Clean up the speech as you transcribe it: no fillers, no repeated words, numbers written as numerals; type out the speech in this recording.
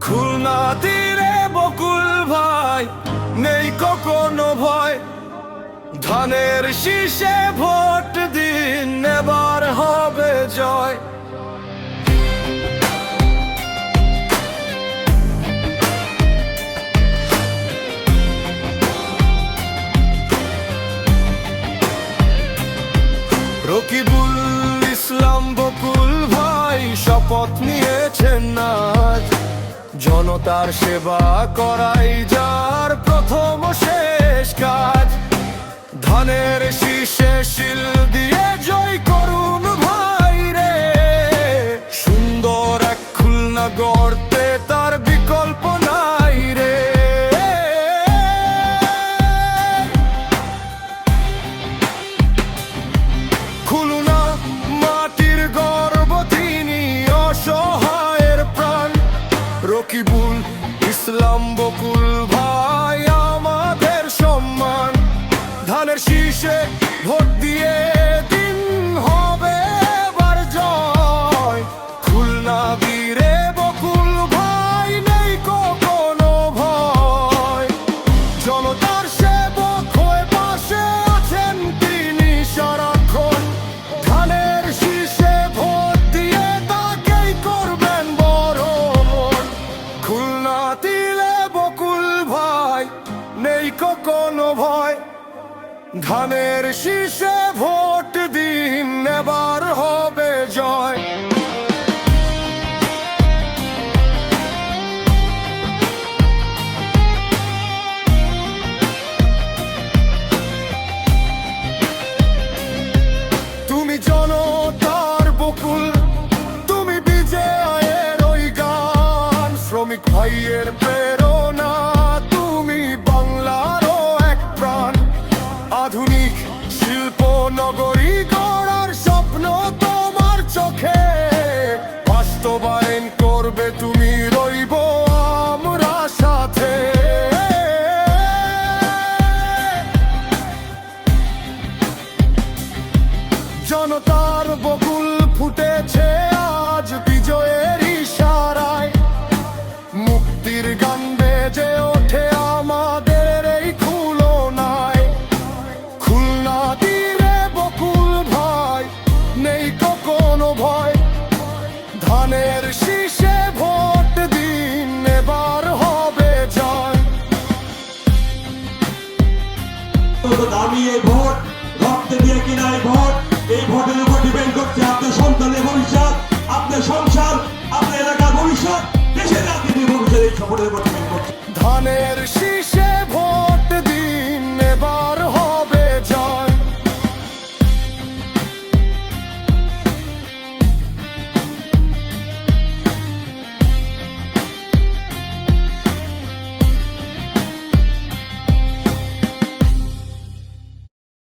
খুলনা তীরে বকুল ভাই, নেই কখনো ভয়। ধানের শীষে ভোট দিন, এবার হবে জয়। রকিবুল ইসলাম বকুল ভাই শপথ নিয়েছেন আজ, জনতার সেবা করাই যার প্রথম ও শেষ কাজ। ধানের শীষে শিল দিয়ে জয় করুন ভাই রে, সুন্দর এক খুলনা গড়তে তার বিকল্প নাই রে। খুলনা মাটির গর্ব, তিনি অসহায়ের প্রাণ। রকিবুল ইসলাম বকুল ভাই আমাদের সম্মান। ধানের শীষে ভোট দিয়ে দিন হবে এবার জয়। খুলনা বীরে বকুল ভাই, নেই কোনো ভয়। জনতার সেবক হয়ে পাশে আছেন তিনি সারাক্ষণ। ধানের শীষে ভোট দিয়ে তাকেই করবেন বরণ। খুলনা তীরে বকুল ভাই, নেই কোনো ভয়। ধানের শীষে ভোট দিন, এবার হবে জয়। তুমি জনতার বকুল, তুমি বিজয়ের ওই গান। শ্রমিক ভাইয়ের প্রেরণা, তুমি বাংলারও এক প্রাণ। আধুনিক শিল্প নগরী গড়ার স্বপ্ন তোমার চোখে, বাস্তবায়ন করবে তুমি, রইব আমরা সাথে। জনতার বকুল ফুটেছে আজ বিজয়ের ইশারায়। মুক্তির গান বেজে ওঠে আমাদের এই খুলনায়। খুলনা তীরে বকুল ভাই, নেই কোনো ভয়। ধানের শীষে ভোট দিন, এবার হবে জয়। দামি এই ভোট, রক্তে দিয়ে কিনা এই ভোট। এই ভোটের উপর ডিপেন্ড করছে আপনার সন্তানের ভবিষ্যৎ, আপনার সংসার, আপনার এলাকার ভবিষ্যৎ, দেশের রাজনীতির ভবিষ্যৎ। এই ভোটের উপর ডিপেন্ড করছে। ধানের